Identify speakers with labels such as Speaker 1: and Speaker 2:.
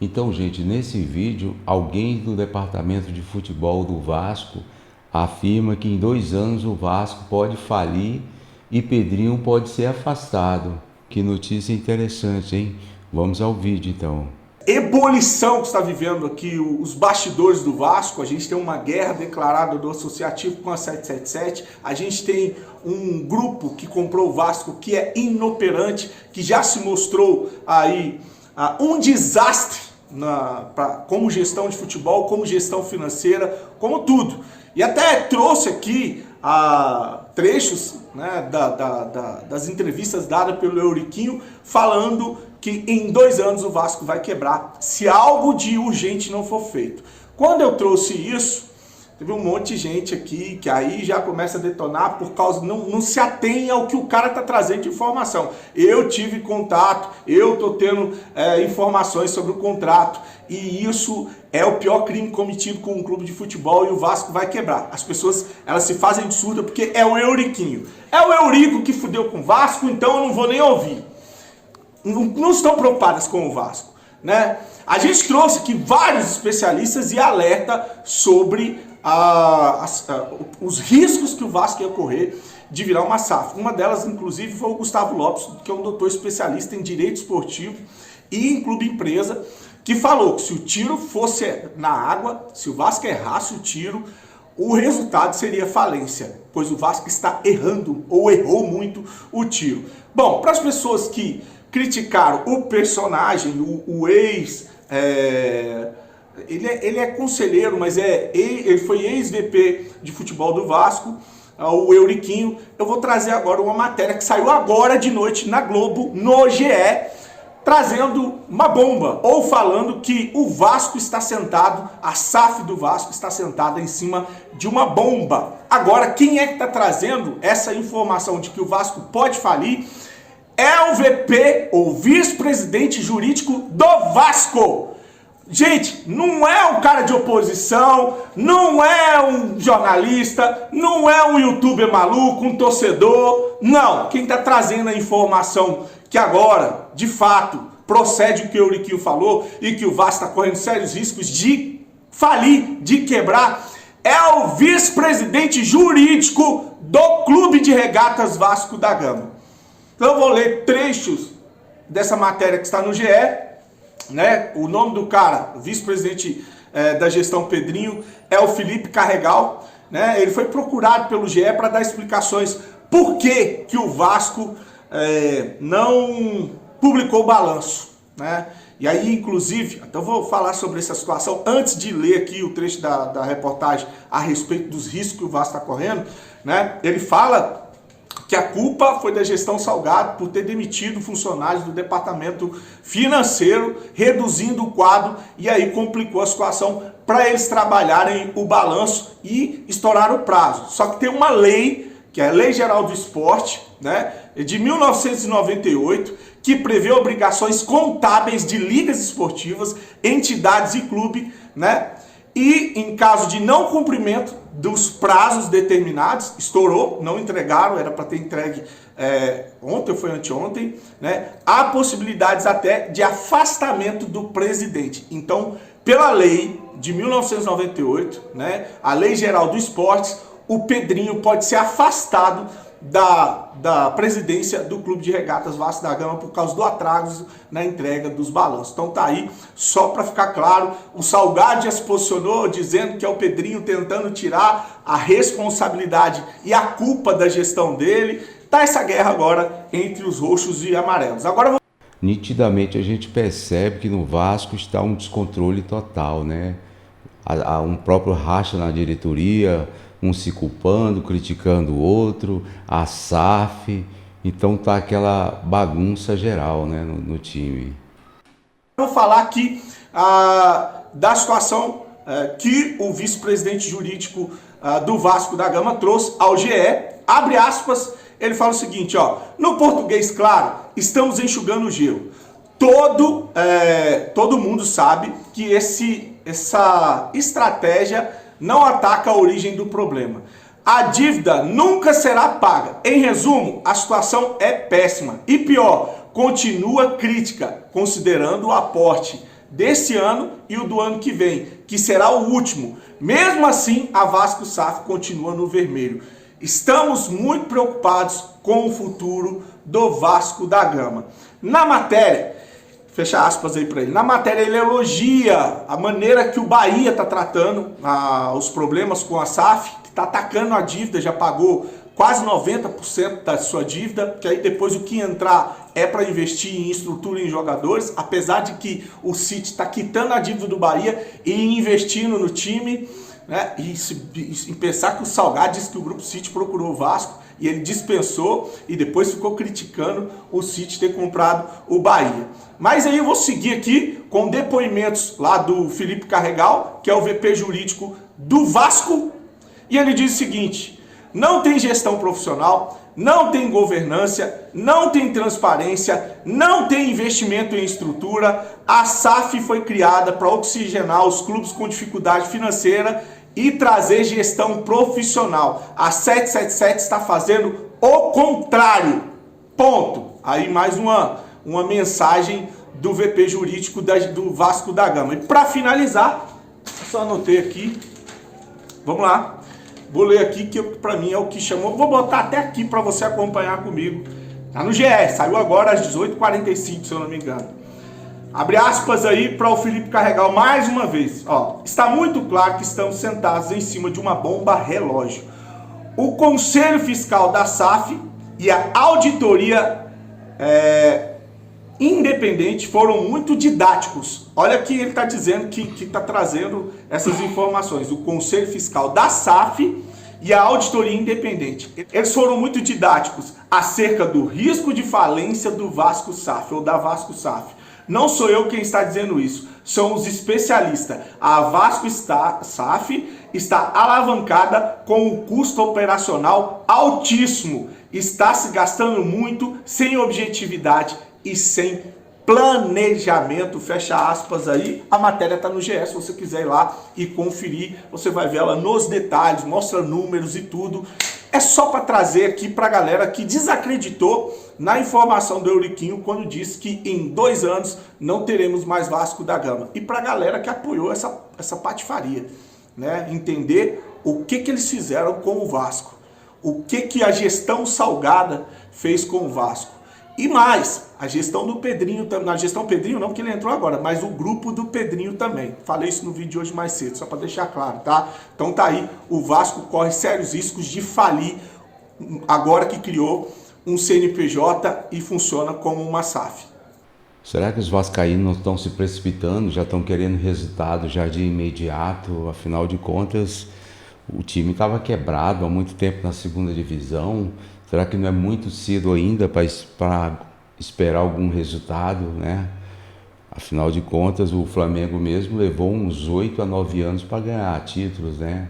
Speaker 1: Então, gente, nesse vídeo, alguém do departamento de futebol do Vasco afirma que em 2 anos o Vasco pode falir e Pedrinho pode ser afastado. Que notícia interessante, hein? Vamos ao vídeo, então.
Speaker 2: Ebulição que está vivendo aqui os bastidores do Vasco. A gente tem uma guerra declarada do associativo com a 777. A gente tem um grupo que comprou o Vasco que é inoperante, que já se mostrou aí um desastre como gestão de futebol, como gestão financeira, como tudo. E até trouxe aqui trechos, né, das entrevistas dadas pelo Euriquinho, falando que em 2 anos o Vasco vai quebrar se algo de urgente não for feito. Quando eu trouxe isso, teve um monte de gente aqui que aí já começa a detonar por causa, não se atém ao que o cara está trazendo de informação. Eu tive contato, eu estou tendo informações sobre o contrato, e isso é o pior crime cometido com um clube de futebol, e o Vasco vai quebrar. As pessoas, elas se fazem de surda porque é o Euriquinho. É o Eurico que fudeu com o Vasco, então eu não vou nem ouvir. Não estão preocupadas com o Vasco, né? A gente trouxe aqui vários especialistas e alerta sobre os riscos que o Vasco ia correr de virar uma SAF. Uma delas, inclusive, foi o Gustavo Lopes, que é um doutor especialista em direito esportivo e em clube empresa, que falou que se o tiro fosse na água, se o Vasco errasse o tiro, o resultado seria falência, pois o Vasco está errando ou errou muito o tiro. Bom, para as pessoas que criticaram o personagem, o ex... Ele é conselheiro, mas ele foi ex-VP de futebol do Vasco, o Euriquinho. Eu vou trazer agora uma matéria que saiu agora de noite na Globo, no GE, trazendo uma bomba, ou falando que o Vasco está sentado, a SAF do Vasco está sentada em cima de uma bomba. Agora, quem é que está trazendo essa informação de que o Vasco pode falir? É o VP, ou vice-presidente jurídico do Vasco. Gente, não é um cara de oposição, não é um jornalista, não é um youtuber maluco, um torcedor. Não, quem está trazendo a informação que agora, de fato, procede o que o Euriquinho falou e que o Vasco está correndo sérios riscos de falir, de quebrar, é o vice-presidente jurídico do Clube de Regatas Vasco da Gama. Então eu vou ler trechos dessa matéria que está no GE, né? O nome do cara, vice-presidente da gestão Pedrinho, é o Felipe Carregal, né? Ele foi procurado pelo GE para dar explicações por que o Vasco não publicou o balanço, né? E aí, inclusive, então eu vou falar sobre essa situação antes de ler aqui o trecho da reportagem a respeito dos riscos que o Vasco está correndo, né? Ele fala que a culpa foi da gestão Salgado por ter demitido funcionários do departamento financeiro, reduzindo o quadro, e aí complicou a situação para eles trabalharem o balanço e estourar o prazo. Só que tem uma lei, que é a Lei Geral do Esporte, né, de 1998, que prevê obrigações contábeis de ligas esportivas, entidades e clube, né? E em caso de não cumprimento dos prazos determinados, estourou, não entregaram, era para ter entregue ontem ou foi anteontem, né? Há possibilidades até de afastamento do presidente. Então, pela lei de 1998, né, a Lei Geral do Esporte, o Pedrinho pode ser afastado da presidência do Clube de Regatas Vasco da Gama por causa do atraso na entrega dos balanços. Então tá aí, só para ficar claro, o Salgado já se posicionou dizendo que é o Pedrinho tentando tirar a responsabilidade e a culpa da gestão dele. Tá essa guerra agora entre os roxos e amarelos. Agora
Speaker 1: nitidamente a gente percebe que no Vasco está um descontrole total, né? Há um próprio racha na diretoria, um se culpando, criticando o outro, a SAF, então tá aquela bagunça geral, né, no time.
Speaker 2: Vou falar aqui da situação que o vice-presidente jurídico do Vasco da Gama trouxe ao GE, abre aspas, ele fala o seguinte, ó, no português claro, estamos enxugando o gelo. Todo mundo sabe que essa estratégia não ataca a origem do problema. A dívida nunca será paga. Em resumo, a situação é péssima. E pior, continua crítica, considerando o aporte desse ano e o do ano que vem, que será o último. Mesmo assim, a Vasco SAF continua no vermelho. Estamos muito preocupados com o futuro do Vasco da Gama. Na matéria, fecha aspas aí para ele, na matéria ele elogia a maneira que o Bahia está tratando os problemas com a SAF, que está atacando a dívida, já pagou quase 90% da sua dívida, que aí depois o que entrar é para investir em estrutura e em jogadores, apesar de que o City está quitando a dívida do Bahia e investindo no time, né? E pensar que o Salgado disse que o Grupo City procurou o Vasco e ele dispensou e depois ficou criticando o City ter comprado o Bahia. Mas aí eu vou seguir aqui com depoimentos lá do Felipe Carregal, que é o VP jurídico do Vasco, e ele diz o seguinte: não tem gestão profissional, não tem governança, não tem transparência, não tem investimento em estrutura. A SAF foi criada para oxigenar os clubes com dificuldade financeira e trazer gestão profissional. A 777 está fazendo o contrário. Ponto. Aí mais uma mensagem do VP jurídico do Vasco da Gama. E para finalizar, só anotei aqui, vamos lá. Vou ler aqui, que para mim é o que chamou. Vou botar até aqui para você acompanhar comigo. Tá no GE, saiu agora às 18h45, se eu não me engano. Abre aspas aí para o Felipe Carregal mais uma vez. Ó, está muito claro que estamos sentados em cima de uma bomba relógio. O Conselho Fiscal da SAF e a auditoria independente foram muito didáticos. Olha que ele está dizendo que está trazendo essas informações. O Conselho Fiscal da SAF e a auditoria independente. Eles foram muito didáticos acerca do risco de falência do Vasco SAF ou da Vasco SAF. Não sou eu quem está dizendo isso, são os especialistas. A Vasco SAF está alavancada com um custo operacional altíssimo. Está se gastando muito sem objetividade e sem planejamento, fecha aspas aí. A matéria está no GE, se você quiser ir lá e conferir, você vai ver ela nos detalhes, mostra números e tudo. É só para trazer aqui para a galera que desacreditou na informação do Euriquinho quando disse que em 2 anos não teremos mais Vasco da Gama. E para a galera que apoiou essa patifaria, né? Entender o que eles fizeram com o Vasco, o que a gestão Salgada fez com o Vasco. E mais, a gestão do Pedrinho, na gestão Pedrinho não, porque ele entrou agora, mas o grupo do Pedrinho também. Falei isso no vídeo de hoje mais cedo, só para deixar claro, tá? Então tá aí, o Vasco corre sérios riscos de falir agora que criou um CNPJ e funciona como uma SAF.
Speaker 1: Será que os vascaínos não estão se precipitando, já estão querendo resultado já de imediato? Afinal de contas, o time estava quebrado há muito tempo na segunda divisão. Será que não é muito cedo ainda para esperar algum resultado, né? Afinal de contas, o Flamengo mesmo levou uns 8 a 9 anos para ganhar títulos, né?